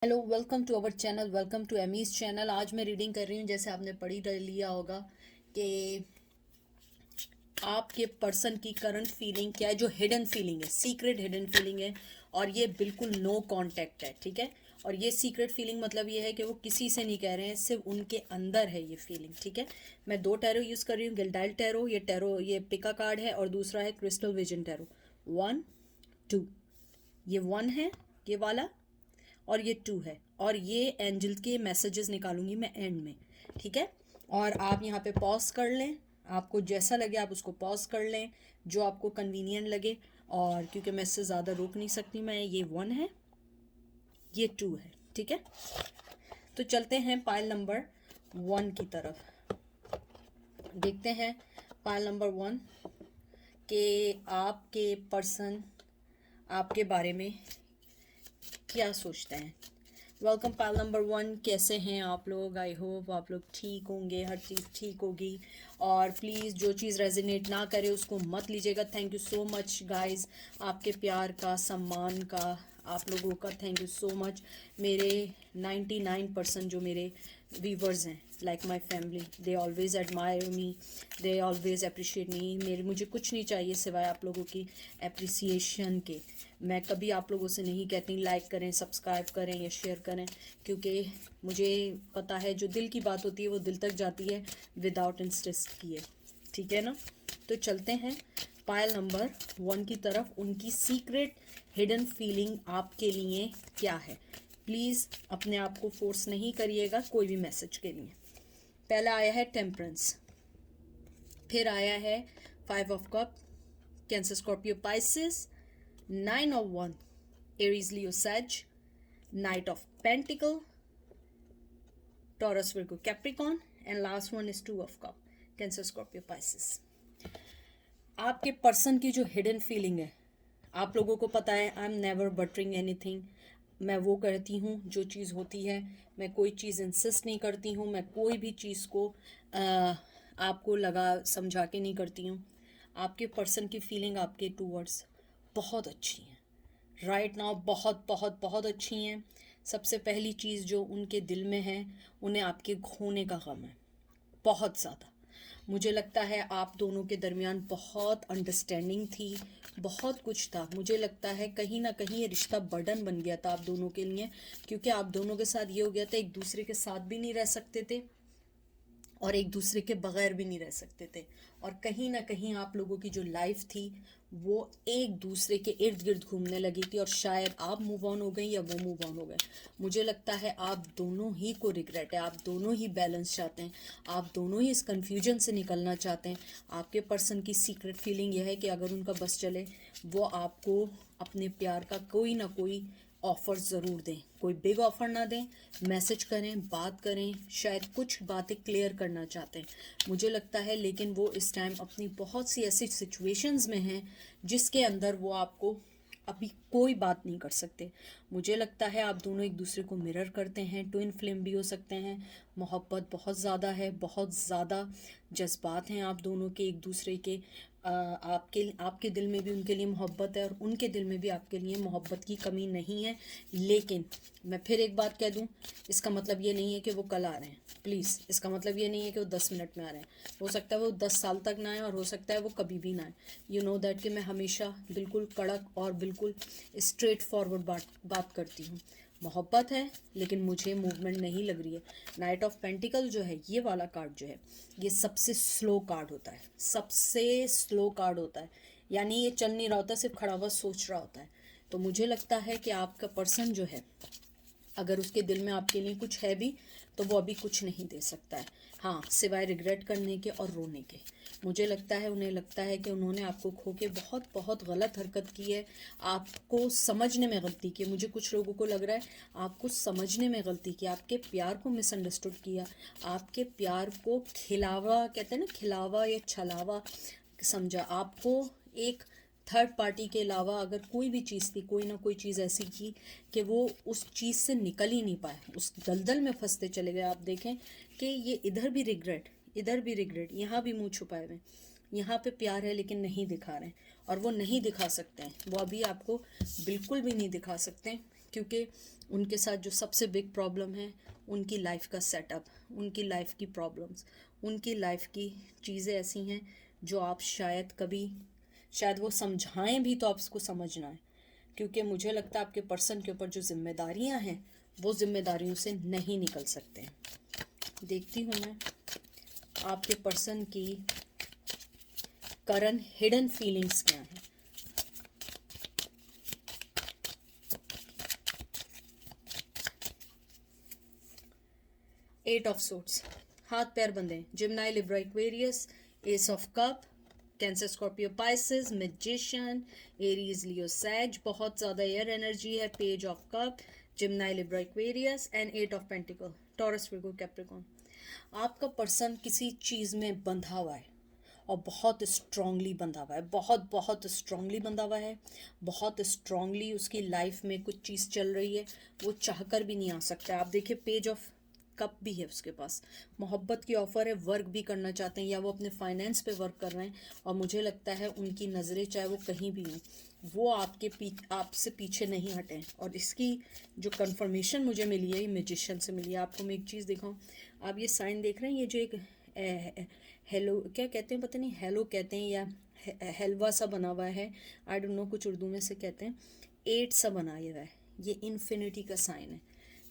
Hello, welcome to our channel, welcome to Amy's channel. आज मैं reading कर रही हूँ, जैसे आपने पढ़ी लिया होगा कि आपके पर्सन की करंट फीलिंग क्या है, जो हिडन फीलिंग है, सीक्रेट हिडन फीलिंग है। और ये बिल्कुल नो कांटेक्ट है, ठीक है। और ये सीक्रेट फीलिंग मतलब ये है कि वो किसी से नहीं कह रहे हैं, सिर्फ उनके अंदर है ये फीलिंग, ठीक है। मैं दो टैरो यूज़ कर रही हूँ, गिल्डाइल टैरो, ये पिका कार्ड है, और दूसरा है क्रिस्टल विजन टैरो। 1 2, ये 1 है ये वाला, और ये 2 है। और ये एंजल के मैसेजेस निकालूंगी मैं एंड में, ठीक है। और आप यहाँ पे पॉज कर लें, आपको जैसा लगे आप उसको पॉज कर लें, जो आपको कन्वीनियंट लगे। और क्योंकि मैं इससे ज़्यादा रोक नहीं सकती, मैं ये 1 है, ये 2 है, ठीक है। तो चलते हैं पाइल नंबर 1 की तरफ, देखते हैं पाइल नंबर 1 कि आपके पर्सन आपके बारे में क्या सोचते हैं। वेलकम पाइल नंबर 1, कैसे हैं आप लोग? आई होप आप लोग ठीक होंगे, हर चीज़ ठीक होगी। और प्लीज़ जो चीज़ रेजोनेट ना करे उसको मत लीजिएगा। Thank you so much guys, आपके प्यार का, सम्मान का, आप लोगों का थैंक यू सो मच। मेरे 99% जो मेरे व्यूवर्स हैं, like my family, they always admire me, they always appreciate मी। मुझे कुछ नहीं चाहिए सिवाय आप लोगों की अप्रिसिएशन के। मैं कभी आप लोगों से नहीं कहती लाइक करें, सब्सक्राइब करें या शेयर करें, क्योंकि मुझे पता है जो दिल की बात होती है वो दिल तक जाती है विदाउट इंटरेस्ट किए, ठीक है ना। तो चलते हैं पायल नंबर 1 की तरफ। उनकी सीक्रेट हिडन फीलिंग आपके लिए क्या है? प्लीज़ अपने आप को फोर्स नहीं करिएगा कोई भी मैसेज के लिए। पहला आया है टेम्परेंस, फिर आया है 5 of cup, Cancer Scorpio Pisces, 9 of 1, Aries Leo Sag, Knight of Pentacle, Taurus Virgo Capricorn, and last one is 2 of Cup, Cancer Scorpio Pisces. आपके पर्सन की जो हिडन फीलिंग है, आप लोगों को पता है, I am never buttering anything. मैं वो करती हूँ जो चीज़ होती है, मैं कोई चीज़ इंसिस्ट नहीं करती हूँ, मैं कोई भी चीज़ को आपको लगा समझा के नहीं करती हूँ। आपके पर्सन की फीलिंग आपके टूवर्ड्स बहुत अच्छी है राइट नाउ, बहुत बहुत बहुत अच्छी हैं। सबसे पहली चीज़ जो उनके दिल में है, उन्हें आपके खोने का गम है, बहुत ज़्यादा। मुझे लगता है आप दोनों के दरमियान बहुत अंडरस्टैंडिंग थी, बहुत कुछ था। मुझे लगता है कहीं ना कहीं ये रिश्ता बर्डन बन गया था आप दोनों के लिए, क्योंकि आप दोनों के साथ ये हो गया था, एक दूसरे के साथ भी नहीं रह सकते थे और एक दूसरे के बगैर भी नहीं रह सकते थे। और कहीं ना कहीं आप लोगों की जो लाइफ थी वो एक दूसरे के इर्द गिर्द घूमने लगी थी, और शायद आप मूव ऑन हो गई या वो मूव ऑन हो गए। मुझे लगता है आप दोनों ही को रिग्रेट है, आप दोनों ही बैलेंस चाहते हैं, आप दोनों ही इस कन्फ्यूजन से निकलना चाहते हैं। आपके पर्सन की सीक्रेट फीलिंग यह है कि अगर उनका बस चले, वो आपको अपने प्यार का कोई ना कोई ऑफ़र ज़रूर दें। कोई बिग ऑफ़र ना दें, मैसेज करें, बात करें, शायद कुछ बातें क्लियर करना चाहते हैं, मुझे लगता है। लेकिन वो इस टाइम अपनी बहुत सी ऐसी सिचुएशंस में हैं जिसके अंदर वो आपको अभी कोई बात नहीं कर सकते। मुझे लगता है आप दोनों एक दूसरे को मिरर करते हैं, ट्विन फ्लेम भी हो सकते हैं। मोहब्बत बहुत ज़्यादा है, बहुत ज़्यादा जज्बात हैं आप दोनों के एक दूसरे के। आपके दिल में भी उनके लिए मोहब्बत है और उनके दिल में भी आपके लिए मोहब्बत की कमी नहीं है। लेकिन मैं फिर एक बात कह दूं, इसका मतलब ये नहीं है कि वो कल आ रहे हैं, प्लीज़। इसका मतलब ये नहीं है कि वो 10 मिनट में आ रहे हैं। हो सकता है वो 10 साल तक ना आए, और हो सकता है वो कभी भी ना आए। यू नो दैट कि मैं हमेशा बिल्कुल कड़क और बिल्कुल स्ट्रेट फॉरवर्ड बात करती हूँ। मोहब्बत है लेकिन मुझे मूवमेंट नहीं लग रही है। नाइट ऑफ पेंटिकल जो है, ये वाला कार्ड जो है, ये सबसे स्लो कार्ड होता है, सबसे स्लो कार्ड होता है। यानी ये चल नहीं रहा होता, सिर्फ खड़ा हुआ सोच रहा होता है। तो मुझे लगता है कि आपका पर्सन जो है, अगर उसके दिल में आपके लिए कुछ है भी, तो वो अभी कुछ नहीं दे सकता है, हाँ, सिवाय रिग्रेट करने के और रोने के। मुझे लगता है, उन्हें लगता है कि उन्होंने आपको खो के बहुत बहुत गलत हरकत की है, आपको समझने में गलती की है। मुझे कुछ लोगों को लग रहा है आपको समझने में गलती की, आपके प्यार को मिसअंडरस्टूड किया, आपके प्यार को खिलावा, कहते हैं ना, खिलावा या छलावा समझा। आपको एक थर्ड पार्टी के अलावा अगर कोई भी चीज़ थी, कोई ना कोई चीज़ ऐसी की कि वो उस चीज़ से निकल ही नहीं पाए, उस दलदल में फंसते चले गए। आप देखें कि ये इधर भी रिग्रेट, इधर भी रिग्रेट, यहाँ भी मुंह छुपाए हुए, यहाँ पे प्यार है लेकिन नहीं दिखा रहे हैं, और वो नहीं दिखा सकते हैं, वो अभी आपको बिल्कुल भी नहीं दिखा सकते हैं, क्योंकि उनके साथ जो सबसे बिग प्रॉब्लम है उनकी लाइफ का सेटअप, उनकी लाइफ की प्रॉब्लम्स, उनकी लाइफ की चीज़ें ऐसी हैं जो आप शायद वो समझाएं भी तो आपको समझना है, क्योंकि मुझे लगता है आपके पर्सन के ऊपर जो जिम्मेदारियां हैं वो जिम्मेदारियों से नहीं निकल सकते हैं। देखती हूँ मैं आपके पर्सन की करंट हिडन फीलिंग्स क्या हैं। एट ऑफ सोर्ड्स, हाथ पैर बंधे, Gemini Libra Aquarius, ace of cup, Cancer Scorpio Pisces, magician, Aries Leo sage, बहुत ज़्यादा एयर एनर्जी है, page of cup, Gemini Libra Aquarius and eight of pentacle, Taurus Virgo Capricorn. आपका person किसी चीज़ में बंधा हुआ है और बहुत स्ट्रांगली बंधा हुआ है, बहुत बहुत स्ट्रांगली बंधा हुआ है, बहुत स्ट्रांगली उसकी लाइफ में कुछ चीज़ चल रही है, वो चाहकर भी नहीं आ सकता। आप देखिए पेज ऑफ कप भी है उसके पास, मोहब्बत की ऑफ़र है, वर्क भी करना चाहते हैं या वो अपने फाइनेंस पे वर्क कर रहे हैं, और मुझे लगता है उनकी नज़रें चाहे वो कहीं भी हों वो आपसे पीछे नहीं हटें। और इसकी जो कंफर्मेशन मुझे मिली है ये मैजिशियन से मिली है। आपको मैं एक चीज़ दिखाऊं, आप ये साइन देख रहे हैं, ये जो एक हेलो क्या कहते हैं पता नहीं, हेलो कहते हैं या हलवा सा बना हुआ है, आई डोंट नो, कुछ उर्दू में से कहते हैं, 8 सा बनाया हुआ है, ये इन्फिनिटी का साइन है।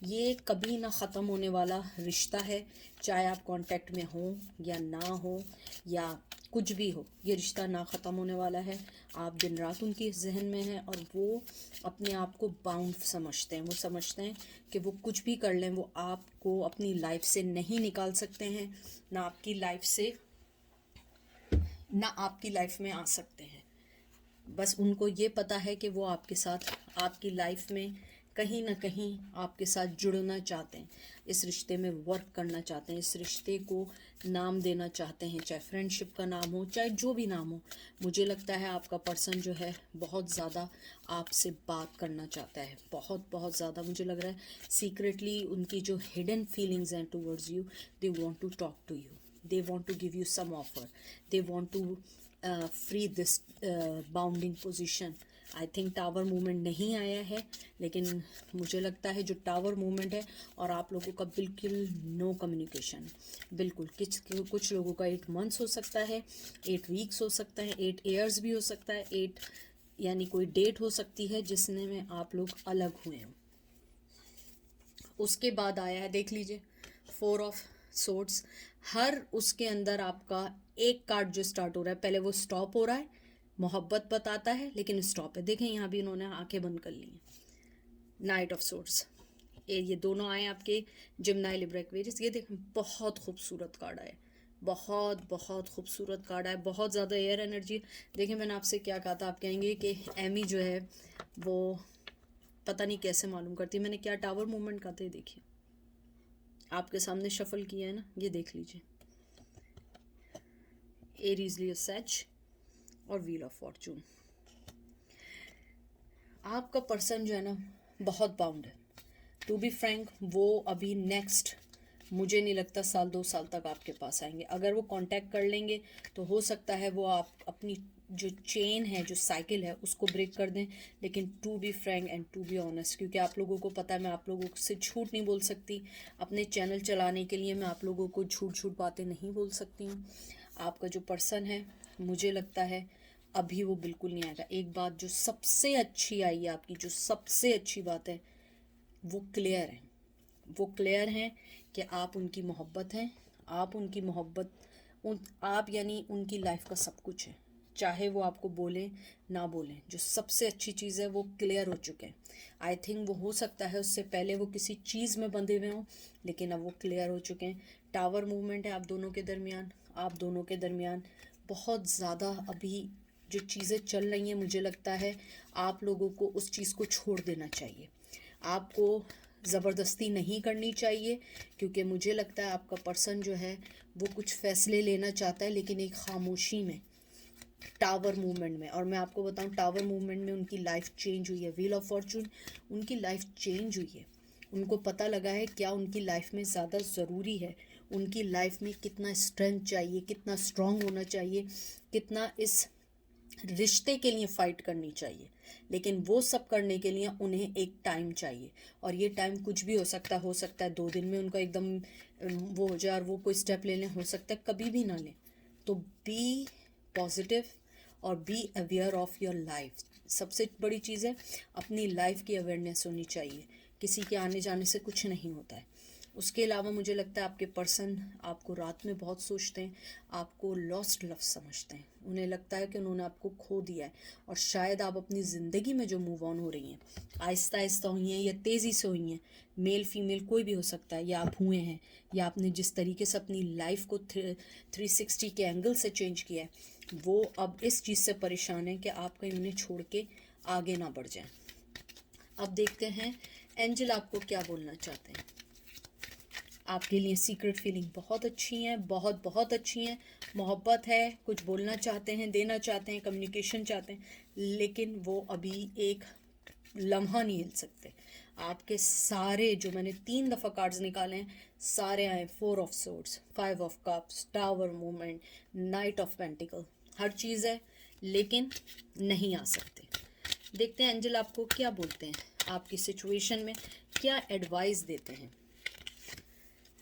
ये कभी ना ख़त्म होने वाला रिश्ता है, चाहे आप कांटेक्ट में हो या ना हो या कुछ भी हो, ये रिश्ता ना ख़त्म होने वाला है। आप दिन रात उनकी जहन में हैं और वो अपने आप को बाउंड समझते हैं, वो समझते हैं कि वो कुछ भी कर लें वो आपको अपनी लाइफ से नहीं निकाल सकते हैं, ना आपकी लाइफ में आ सकते हैं। बस उनको ये पता है कि वो आपके साथ आपकी लाइफ में कहीं ना कहीं आपके साथ जुड़ना चाहते हैं, इस रिश्ते में वर्क करना चाहते हैं, इस रिश्ते को नाम देना चाहते हैं, चाहे फ्रेंडशिप का नाम हो चाहे जो भी नाम हो। मुझे लगता है आपका पर्सन जो है बहुत ज़्यादा आपसे बात करना चाहता है, बहुत बहुत ज़्यादा। मुझे लग रहा है सीक्रेटली उनकी जो हिडन फीलिंग्स हैं towards you, they want to talk to you, they want to give you some offer, they want to free this bounding position। I think tower movement नहीं आया है, लेकिन मुझे लगता है जो टावर मूवमेंट है और आप लोगों का बिल्कुल नो कम्युनिकेशन, बिल्कुल कुछ लोगों का 8 मंथ्स हो सकता है, 8 वीक्स हो सकता है, 8 ईयर्स भी हो सकता है, 8 यानी कोई डेट हो सकती है जिसने में आप लोग अलग हुए हैं। उसके बाद आया है, देख लीजिए, 4 ऑफ सोर्ड्स, हर उसके अंदर आपका एक कार्ड जो स्टार्ट हो रहा है, पहले वो स्टॉप हो रहा है, मोहब्बत बताता है लेकिन स्टॉप है। देखें यहाँ भी इन्होंने आंखें बंद कर ली हैं। नाइट ऑफ सोर्ड्स, ये दोनों आए आपके जिम्नाई लिब्रा एक्वेरियस। ये देखें बहुत खूबसूरत कार्ड आया, बहुत बहुत खूबसूरत कार्ड आया, बहुत ज़्यादा एयर एनर्जी। देखें मैंने आपसे क्या कहा था, आप कहेंगे कि एमी जो है वो पता नहीं कैसे मालूम करती है, मैंने क्या टावर मूवमेंट का था, देखिए आपके सामने शफल किया है ना, ये देख लीजिए, एरीज लियो सैज और व्हील ऑफ फॉर्चून। आपका पर्सन जो है ना बहुत बाउंड है, टू बी फ्रैंक। वो अभी नेक्स्ट मुझे नहीं लगता 1-2 साल तक आपके पास आएंगे। अगर वो कांटेक्ट कर लेंगे तो हो सकता है वो आप अपनी जो चेन है, जो साइकिल है, उसको ब्रेक कर दें। लेकिन to be frank and to be honest, क्योंकि आप लोगों को पता है मैं आप लोगों से झूठ नहीं बोल सकती, अपने चैनल चलाने के लिए मैं आप लोगों को झूठ बातें नहीं बोल सकती हूँ। आपका जो पर्सन है मुझे लगता है अभी वो बिल्कुल नहीं आएगा। एक बात जो सबसे अच्छी आई है आपकी, जो सबसे अच्छी बात है, वो क्लियर है, वो क्लियर हैं कि आप उनकी मोहब्बत हैं, आप उनकी मोहब्बत आप यानी उनकी लाइफ का सब कुछ है, चाहे वो आपको बोलें ना बोलें। जो सबसे अच्छी चीज़ है वो क्लियर हो चुके हैं। आई थिंक वो हो सकता है उससे पहले वो किसी चीज़ में बंधे हुए हों, लेकिन अब वो क्लियर हो चुके हैं। टावर मूवमेंट है आप दोनों के दरमियान, बहुत ज़्यादा अभी जो चीज़ें चल रही हैं, मुझे लगता है आप लोगों को उस चीज़ को छोड़ देना चाहिए, आपको ज़बरदस्ती नहीं करनी चाहिए, क्योंकि मुझे लगता है आपका पर्सन जो है वो कुछ फ़ैसले लेना चाहता है, लेकिन एक खामोशी में, टावर मूवमेंट में। और मैं आपको बताऊं टावर मूवमेंट में उनकी लाइफ चेंज हुई है, व्हील ऑफ फॉर्चून, उनकी लाइफ चेंज हुई है। उनको पता लगा है क्या उनकी लाइफ में ज़्यादा ज़रूरी है, उनकी लाइफ में कितना स्ट्रेंथ चाहिए, कितना स्ट्रांग होना चाहिए, कितना इस रिश्ते के लिए फ़ाइट करनी चाहिए। लेकिन वो सब करने के लिए उन्हें एक टाइम चाहिए, और ये टाइम कुछ भी हो सकता है 2 दिन में उनका एकदम वो हो जाए और वो कोई स्टेप ले लें, हो सकता है कभी भी ना लें। तो बी पॉजिटिव और be aware of your life. सबसे बड़ी चीज़ है अपनी लाइफ की अवेयरनेस होनी चाहिए, किसी के आने जाने से कुछ नहीं होता है। उसके अलावा मुझे लगता है आपके पर्सन आपको रात में बहुत सोचते हैं, आपको लॉस्ट लव समझते हैं, उन्हें लगता है कि उन्होंने आपको खो दिया है, और शायद आप अपनी ज़िंदगी में जो मूव ऑन हो रही हैं, आहिस्ता आहिस्ता हुई हैं या तेज़ी से हुई हैं, मेल फीमेल कोई भी हो सकता है, या आप हुए हैं, या आपने जिस तरीके से अपनी लाइफ को 360 के एंगल से चेंज किया है, वो अब इस चीज़ से परेशान है कि आप कहीं उन्हें छोड़ के आगे ना बढ़ जाएं। अब देखते हैं एंजल आपको क्या बोलना चाहते हैं। आपके लिए सीक्रेट फीलिंग बहुत अच्छी हैं, बहुत बहुत अच्छी हैं, मोहब्बत है, कुछ बोलना चाहते हैं, देना चाहते हैं, कम्युनिकेशन चाहते हैं, लेकिन वो अभी एक लम्हा नहीं हिल सकते। आपके सारे जो मैंने 3 दफ़ा कार्ड्स निकाले हैं, सारे आए 4 of swords, 5 of cups, tower movement, knight of pentacle, हर चीज़ है, लेकिन नहीं आ सकते। देखते हैं एंजल आपको क्या बोलते हैं, आपकी सिचुएशन में क्या एडवाइस देते हैं।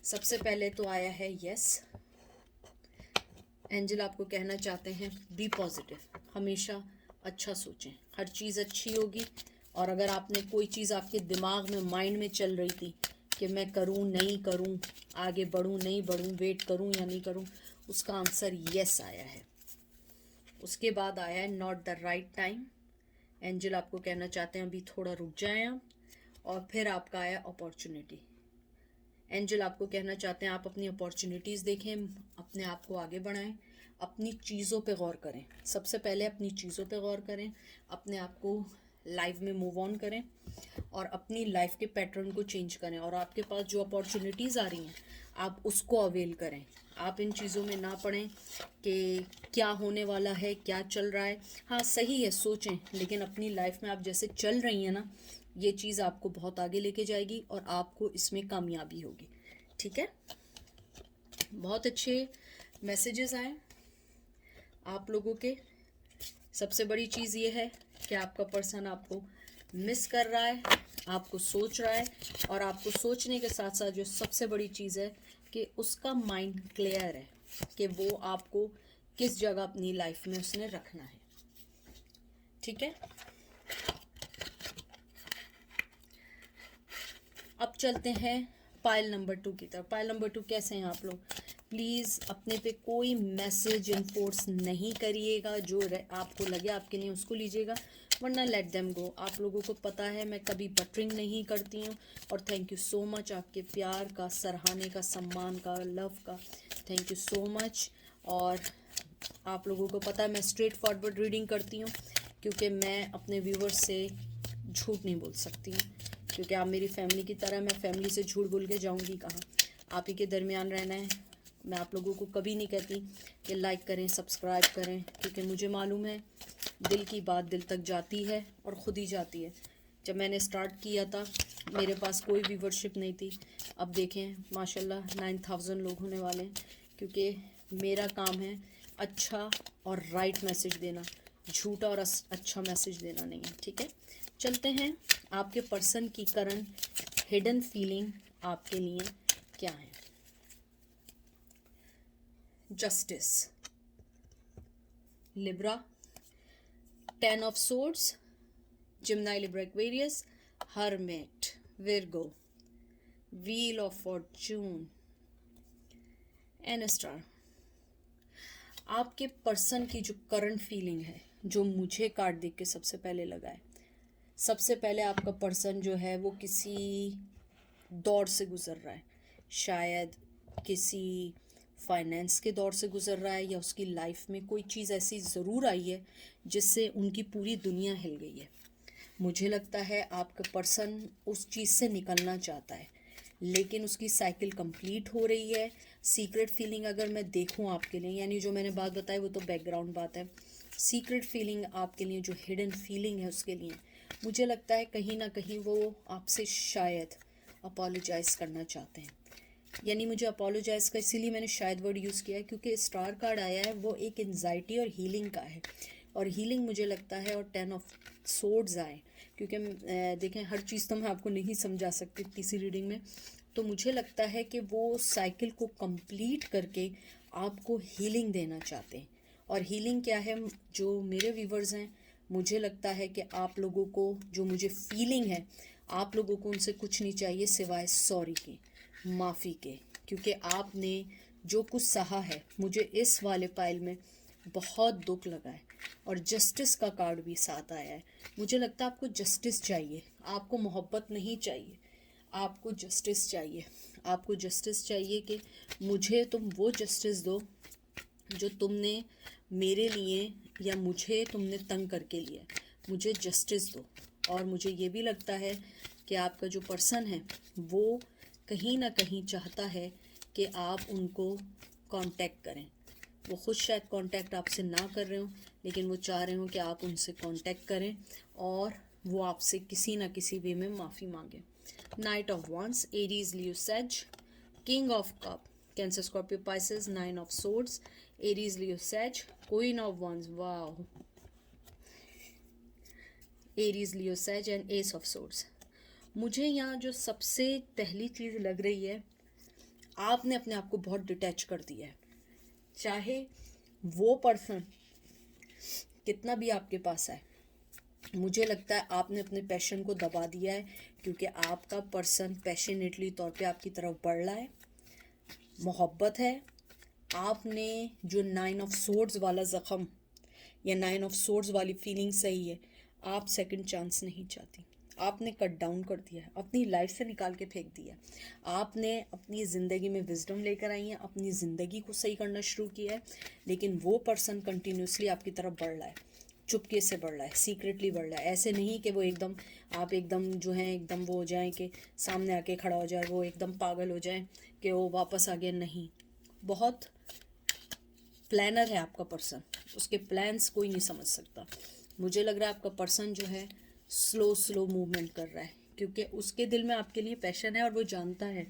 सबसे पहले तो आया है यस। एंजल आपको कहना चाहते हैं बी पॉजिटिव, हमेशा अच्छा सोचें, हर चीज़ अच्छी होगी। और अगर आपने कोई चीज़ आपके दिमाग में माइंड में चल रही थी कि मैं करूं नहीं करूं, आगे बढ़ूं नहीं बढ़ूं, वेट करूं या नहीं करूं, उसका आंसर यस आया है। उसके बाद आया है not the right time. Angel आपको कहना चाहते हैं अभी थोड़ा रुक जाएं आप। और फिर आपका आया अपॉर्चुनिटी। एंजल आपको कहना चाहते हैं आप अपनी अपॉर्चुनिटीज़ देखें, अपने आप को आगे बढ़ाएं, अपनी चीज़ों पे गौर करें। सबसे पहले अपनी चीज़ों पे गौर करें, अपने आप को लाइफ में मूव ऑन करें और अपनी लाइफ के पैटर्न को चेंज करें। और आपके पास जो अपॉर्चुनिटीज़ आ रही हैं आप उसको अवेल करें। आप इन चीज़ों में ना पड़ें कि क्या होने वाला है, क्या चल रहा है। हाँ सही है, सोचें, लेकिन अपनी लाइफ में आप जैसे चल रही हैं ना, ये चीज़ आपको बहुत आगे लेके जाएगी और आपको इसमें कामयाबी होगी। ठीक है, बहुत अच्छे मैसेजेस आए आप लोगों के। सबसे बड़ी चीज़ ये है कि आपका पर्सन आपको मिस कर रहा है, आपको सोच रहा है, और आपको सोचने के साथ साथ जो सबसे बड़ी चीज़ है कि उसका माइंड क्लियर है कि वो आपको किस जगह अपनी लाइफ में उसने रखना है। ठीक है, अब चलते हैं पाइल नंबर 2 की तरफ। पाइल नंबर 2 कैसे हैं आप लोग? प्लीज़ अपने पे कोई मैसेज इन्फोर्स नहीं करिएगा, जो आपको लगे आपके लिए उसको लीजिएगा, वरना लेट देम गो। आप लोगों को पता है मैं कभी बटरिंग नहीं करती हूँ। और थैंक यू सो मच आपके प्यार का, सराहने का, सम्मान का, लव का, थैंक यू सो मच। और आप लोगों को पता है मैं स्ट्रेट फॉरवर्ड रीडिंग करती हूँ, क्योंकि मैं अपने व्यूवर्स से झूठ नहीं बोल सकती हूँ, क्योंकि आप मेरी फैमिली की तरह, मैं फैमिली से झूठ बोल के जाऊँगी कहाँ। आप ही के दरमियान रहना है। मैं आप लोगों को कभी नहीं कहती कि लाइक करें, सब्सक्राइब करें, क्योंकि मुझे मालूम है दिल की बात दिल तक जाती है और ख़ुद ही जाती है। जब मैंने स्टार्ट किया था मेरे पास कोई व्यूवरशिप नहीं थी, अब देखें माशाल्लाह 9000 लोग होने वाले हैं, क्योंकि मेरा काम है अच्छा और राइट मैसेज देना, झूठा और अच्छा मैसेज देना नहीं है। ठीक है, चलते हैं आपके पर्सन की करंट हिडन फीलिंग आपके लिए क्या है। Justice, Libra, 10 of swords, Gemini, Libra, Aquarius, hermit, Virgo, wheel of fortune and star. आपके पर्सन की जो करंट फीलिंग है, जो मुझे कार्ड देख के सबसे पहले लगा है, सबसे पहले आपका पर्सन जो है वो किसी दौर से गुज़र रहा है, शायद किसी फाइनेंस के दौर से गुज़र रहा है, या उसकी लाइफ में कोई चीज़ ऐसी ज़रूर आई है जिससे उनकी पूरी दुनिया हिल गई है। मुझे लगता है आपका पर्सन उस चीज़ से निकलना चाहता है, लेकिन उसकी साइकिल कंप्लीट हो रही है। सीक्रेट फीलिंग अगर मैं देखूं आपके लिए, यानी जो मैंने बात बताई वो तो बैकग्राउंड बात है, सीक्रेट फीलिंग आपके लिए, जो हिडन फीलिंग है उसके लिए मुझे लगता है कहीं ना कहीं वो आपसे शायद अपोलोजाइज़ करना चाहते हैं। यानी मुझे अपोलोजाइज़ का इसीलिए मैंने शायद वर्ड यूज़ किया है, क्योंकि स्टार कार्ड आया है वो एक एंजाइटी और हीलिंग का है। और हीलिंग मुझे लगता है, और 10 ऑफ सोर्ड्स आए, क्योंकि देखें हर चीज़ तो मैं आपको नहीं समझा सकती तीसरी रीडिंग में, तो मुझे लगता है कि वो साइकिल को कंप्लीट करके आपको हीलिंग देना चाहते हैं। और हीलिंग क्या है, जो मेरे व्यूवर्स हैं, मुझे लगता है कि आप लोगों को, जो मुझे फीलिंग है, आप लोगों को उनसे कुछ नहीं चाहिए सिवाय सॉरी के, माफ़ी के, क्योंकि आपने जो कुछ सहा है, मुझे इस वाले पाइल में बहुत दुख लगा है। और जस्टिस का कार्ड भी साथ आया है। मुझे लगता है आपको जस्टिस चाहिए, आपको मोहब्बत नहीं चाहिए, आपको जस्टिस चाहिए। आपको जस्टिस चाहिए कि मुझे तुम वो जस्टिस दो जो तुमने मेरे लिए या मुझे तुमने तंग करके लिया, मुझे जस्टिस दो। और मुझे ये भी लगता है कि आपका जो पर्सन है वो कहीं ना कहीं चाहता है कि आप उनको कांटेक्ट करें। वो खुद शायद कांटेक्ट आपसे ना कर रहे हो, लेकिन वो चाह रहे हो कि आप उनसे कांटेक्ट करें और वो आपसे किसी ना किसी वे में माफ़ी मांगे। Night of wands, Aries, Leo, says, king of cup, Cancer, Scorpio, Pisces, 9 of swords, Aries, Leo, says, queen of wands, wow, Aries, Leo, says and S of swords. मुझे यहाँ जो सबसे पहली चीज़ लग रही है, आपने अपने आप को बहुत डिटैच कर दिया है। चाहे वो पर्सन कितना भी आपके पास आए, मुझे लगता है आपने अपने पैशन को दबा दिया है, क्योंकि आपका पर्सन पैशनेटली तौर पे आपकी तरफ बढ़ रहा है, मोहब्बत है। आपने जो 9 ऑफ सोर्ड्स वाला ज़ख़म या 9 ऑफ सोर्ड्स वाली फीलिंग सही है, आप सेकंड चांस नहीं चाहती। आपने कट डाउन कर दिया है, अपनी लाइफ से निकाल के फेंक दिया। आपने अपनी ज़िंदगी में विजडम लेकर आई हैं, अपनी ज़िंदगी को सही करना शुरू किया है, लेकिन वो पर्सन कंटिन्यूसली आपकी तरफ बढ़ रहा है, चुपके से बढ़ रहा है, सीक्रेटली बढ़ रहा है। ऐसे नहीं कि वो एकदम, आप एकदम जो है एकदम वो हो जाए कि सामने आके खड़ा हो जाए, वो एकदम पागल हो जाए कि वो वापस आ गया, नहीं। बहुत प्लानर है आपका पर्सन, उसके प्लान्स कोई नहीं समझ सकता। मुझे लग रहा है आपका पर्सन जो है स्लो मूवमेंट कर रहा है, क्योंकि उसके दिल में आपके लिए पैशन है, और वो जानता है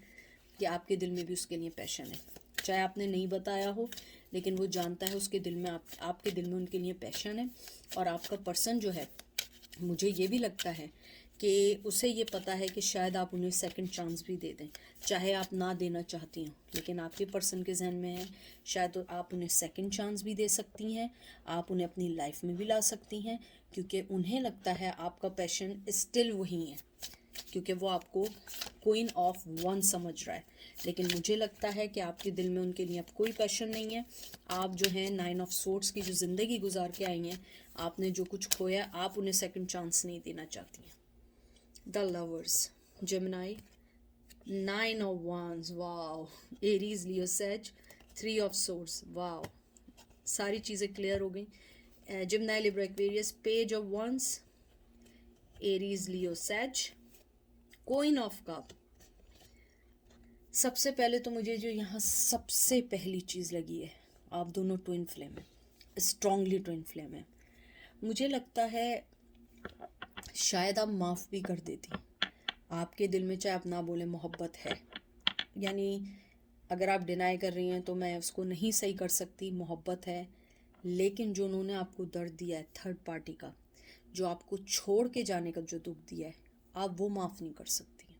कि आपके दिल में भी उसके लिए पैशन है। चाहे आपने नहीं बताया हो, लेकिन वो जानता है उसके दिल में आपके दिल में उनके लिए पैशन है। और आपका पर्सन जो है, मुझे ये भी लगता है कि उसे ये पता है कि शायद आप उन्हें सेकंड चांस भी दे दें, चाहे आप ना देना चाहती हो, लेकिन आपके पर्सन के जहन में है शायद आप उन्हें सेकंड चांस भी दे सकती हैं, आप उन्हें अपनी लाइफ में भी ला सकती हैं, क्योंकि उन्हें लगता है आपका पैशन स्टिल वही है, क्योंकि वो आपको क्वीन ऑफ वन समझ रहा है। लेकिन मुझे लगता है कि आपके दिल में उनके लिए अब कोई पैशन नहीं है। आप जो हैं 9 ऑफ सोर्ड्स की जो ज़िंदगी गुजार के आई हैं, आपने जो कुछ खोया, आप उन्हें सेकंड चांस नहीं देना चाहती हैं। The lovers, Gemini, 9 of wands, wow, Aries, Leo, says, 3 of swords, wow, सारी चीज़ें क्लियर हो गई। Gemini, Libra, Aquarius, page of wands, Aries, Leo, says, queen of cup. सबसे पहले तो मुझे जो यहाँ सबसे पहली चीज़ लगी है, आप दोनों ट्विन फ्लेम है, स्ट्रांगली ट्विन फ्लेम है। मुझे लगता है शायद आप माफ़ भी कर देती, आपके दिल में चाहे आप ना बोले मोहब्बत है, यानी अगर आप डिनाई कर रही हैं तो मैं उसको नहीं सही कर सकती, मोहब्बत है। लेकिन जो उन्होंने आपको दर्द दिया है थर्ड पार्टी का, जो आपको छोड़ के जाने का जो दुख दिया है, आप वो माफ़ नहीं कर सकती।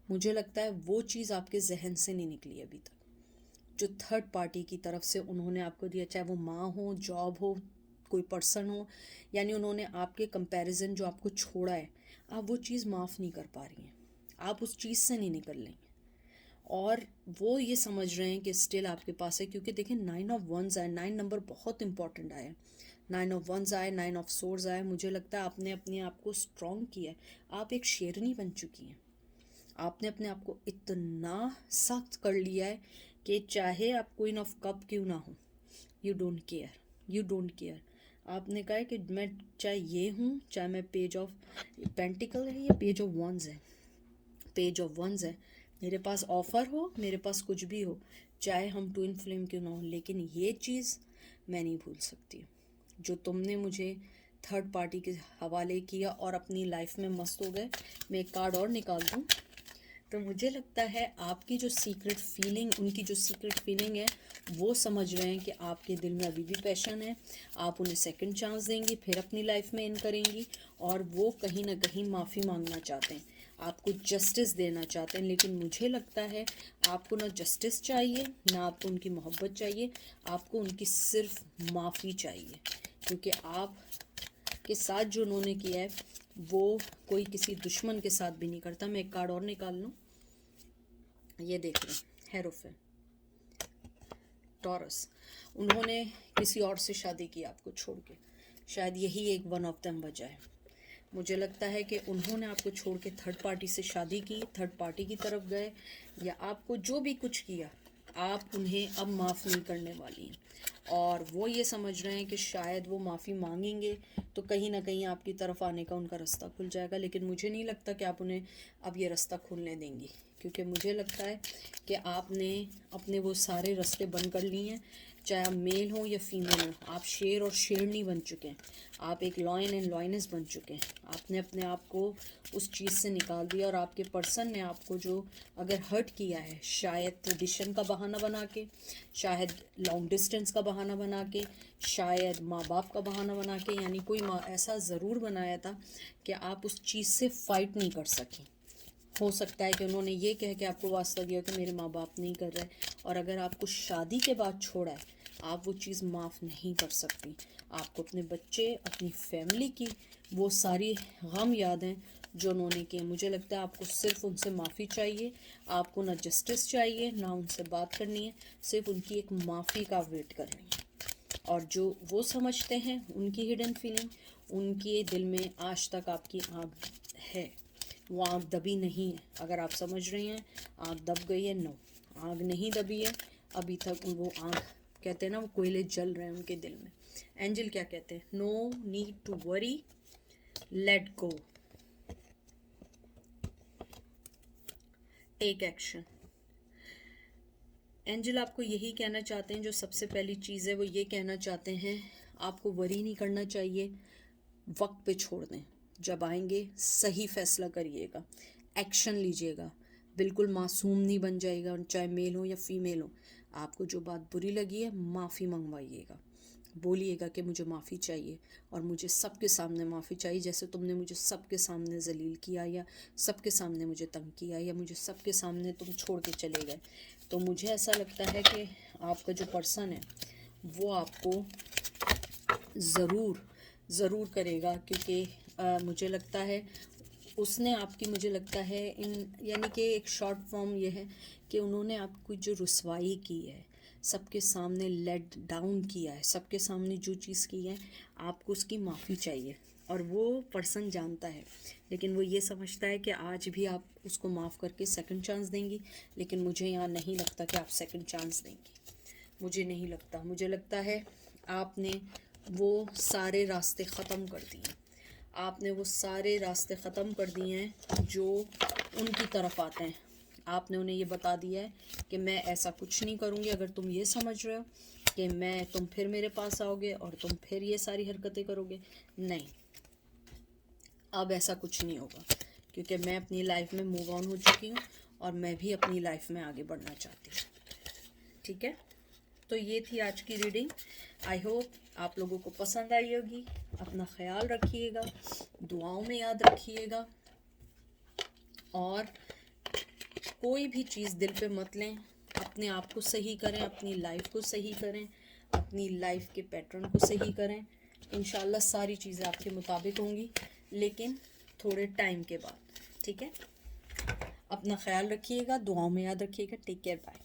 मुझे लगता है वो चीज़ आपके जहन से नहीं निकली अभी तक, जो थर्ड पार्टी की तरफ से उन्होंने आपको दिया, चाहे वो माँ हो, जॉब हो, कोई पर्सन हो, यानी उन्होंने आपके कंपैरिजन जो आपको छोड़ा है, आप वो चीज़ माफ़ नहीं कर पा रही हैं, आप उस चीज़ से नहीं निकल रही हैं। और वो ये समझ रहे हैं कि स्टिल आपके पास है, क्योंकि देखिए 9 ऑफ wands आए, 9 नंबर बहुत इंपॉर्टेंट आया, 9 ऑफ wands आए, 9 ऑफ swords आए। मुझे लगता है आपने अपने आप को स्ट्रॉन्ग किया है, आप एक शेरनी बन चुकी हैं। आपने अपने आप को इतना सख्त कर लिया है कि चाहे आप क्वीन ऑफ कप क्यों ना हो, you don't care, you don't care. आपने कहा है कि मैं चाहे ये हूँ, चाहे मैं पेज ऑफ पेंटिकल है या पेज ऑफ wands है, पेज ऑफ wands है, मेरे पास ऑफ़र हो, मेरे पास कुछ भी हो, चाहे हम ट्विन फ्लेम क्यों ना हो, लेकिन ये चीज़ मैं नहीं भूल सकती जो तुमने मुझे थर्ड पार्टी के हवाले किया और अपनी लाइफ में मस्त हो गए। मैं एक कार्ड और निकाल दूँ तो मुझे लगता है आपकी जो सीक्रेट फीलिंग, उनकी जो सीक्रेट फीलिंग है, वो समझ रहे हैं कि आपके दिल में अभी भी पैशन है, आप उन्हें सेकंड चांस देंगी, फिर अपनी लाइफ में इन करेंगी, और वो कहीं ना कहीं माफ़ी मांगना चाहते हैं, आपको जस्टिस देना चाहते हैं। लेकिन मुझे लगता है आपको ना जस्टिस चाहिए, ना आपको उनकी मोहब्बत चाहिए, आपको उनकी सिर्फ माफ़ी चाहिए, क्योंकि आप के साथ जो उन्होंने किया है वो कोई किसी दुश्मन के साथ भी नहीं करता। मैं एक कार्ड और निकाल लूँ, ये देख लें, हेरोफेन, टॉरस। उन्होंने किसी और से शादी की आपको छोड़ के, शायद यही एक वन ऑफ देम वजह है। मुझे लगता है कि उन्होंने आपको छोड़ के थर्ड पार्टी से शादी की, थर्ड पार्टी की तरफ गए, या आपको जो भी कुछ किया आप उन्हें अब माफ़ नहीं करने वाली हैं, और वो ये समझ रहे हैं कि शायद वो माफ़ी मांगेंगे तो कहीं ना कहीं आपकी तरफ आने का उनका रास्ता खुल जाएगा। लेकिन मुझे नहीं लगता कि आप उन्हें अब ये रास्ता खुलने देंगी, क्योंकि मुझे लगता है कि आपने अपने वो सारे रास्ते बंद कर लिए हैं। चाहे आप मेल हो या फीमेल हो, आप शेर और शेरनी बन चुके हैं, आप एक लॉयन एंड लॉयनेस बन चुके हैं। आपने अपने आप को उस चीज़ से निकाल दिया, और आपके पर्सन ने आपको जो अगर हर्ट किया है, शायद ट्रेडिशन का बहाना बना के, शायद लॉन्ग डिस्टेंस का बहाना बना के, शायद माँ बाप का बहाना बना के, यानी कोई ऐसा ज़रूर बनाया था कि आप उस चीज़ से फ़ाइट नहीं कर सकें। हो सकता है कि उन्होंने ये कह के आपको वास्ता दिया कि मेरे माँ बाप नहीं कर रहे, और अगर आपको शादी के बाद छोड़ा है, आप वो चीज़ माफ़ नहीं कर सकती। आपको अपने बच्चे, अपनी फैमिली की वो सारी गम यादें जो उन्होंने किए, मुझे लगता है आपको सिर्फ उनसे माफ़ी चाहिए। आपको ना जस्टिस चाहिए, ना उनसे बात करनी है, सिर्फ उनकी एक माफ़ी का वेट करनी है। और जो वो समझते हैं, उनकी हिडन फीलिंग, उनके दिल में आज तक आपकी आग है, वो आग दबी नहीं है। अगर आप समझ रही हैं आग दब गई है, नो, आग नहीं दबी है अभी तक। वो आग, कहते हैं ना, वो कोयले जल रहे हैं उनके दिल में। एंजल क्या कहते हैं? No need to worry, let go, take action. Angel आपको यही कहना चाहते हैं, जो सबसे पहली चीज़ है वो ये कहना चाहते हैं, आपको वरी नहीं करना चाहिए, वक्त पे छोड़ दें। जब आएंगे सही फैसला करिएगा, एक्शन लीजिएगा, बिल्कुल मासूम नहीं बन जाएगा, चाहे मेल हो या फीमेल हो। आपको जो बात बुरी लगी है, माफ़ी मंगवाइएगा, बोलिएगा कि मुझे माफ़ी चाहिए, और मुझे सबके सामने माफ़ी चाहिए, जैसे तुमने मुझे सबके सामने जलील किया, या सबके सामने मुझे तंग किया, या मुझे सबके सामने तुम छोड़ के चले गए। तो मुझे ऐसा लगता है कि आपका जो पर्सन है वो आपको ज़रूर करेगा, क्योंकि मुझे लगता है उसने आपकी, मुझे लगता है यानी कि एक शॉर्ट फॉर्म ये है कि उन्होंने आपको जो रुसवाई की है, सबके सामने लेट डाउन किया है, सबके सामने जो चीज़ की है, आपको उसकी माफ़ी चाहिए, और वो पर्सन जानता है। लेकिन वो ये समझता है कि आज भी आप उसको माफ़ करके सेकंड चांस देंगी, लेकिन मुझे यहाँ नहीं लगता कि आप सेकंड चांस देंगी। मुझे नहीं लगता, मुझे लगता है आपने वो सारे रास्ते ख़त्म कर दिए, आपने वो सारे रास्ते ख़त्म कर दिए हैं जो उनकी तरफ आते हैं। आपने उन्हें ये बता दिया है कि मैं ऐसा कुछ नहीं करूँगी, अगर तुम ये समझ रहे हो कि तुम फिर मेरे पास आओगे और तुम फिर ये सारी हरकतें करोगे, नहीं, अब ऐसा कुछ नहीं होगा, क्योंकि मैं अपनी लाइफ में मूव ऑन हो चुकी हूँ, और मैं भी अपनी लाइफ में आगे बढ़ना चाहती हूँ। ठीक है, तो ये थी आज की रीडिंग। आई होप आप लोगों को पसंद आई होगी। अपना ख्याल रखिएगा, दुआओं में याद रखिएगा, और कोई भी चीज़ दिल पे मत लें, अपने आप को सही करें, अपनी लाइफ को सही करें, अपनी लाइफ के पैटर्न को सही करें। इंशाल्लाह सारी चीज़ें आपके मुताबिक होंगी, लेकिन थोड़े टाइम के बाद। ठीक है, अपना ख्याल रखिएगा, दुआओं में याद रखिएगा। Take care, bye.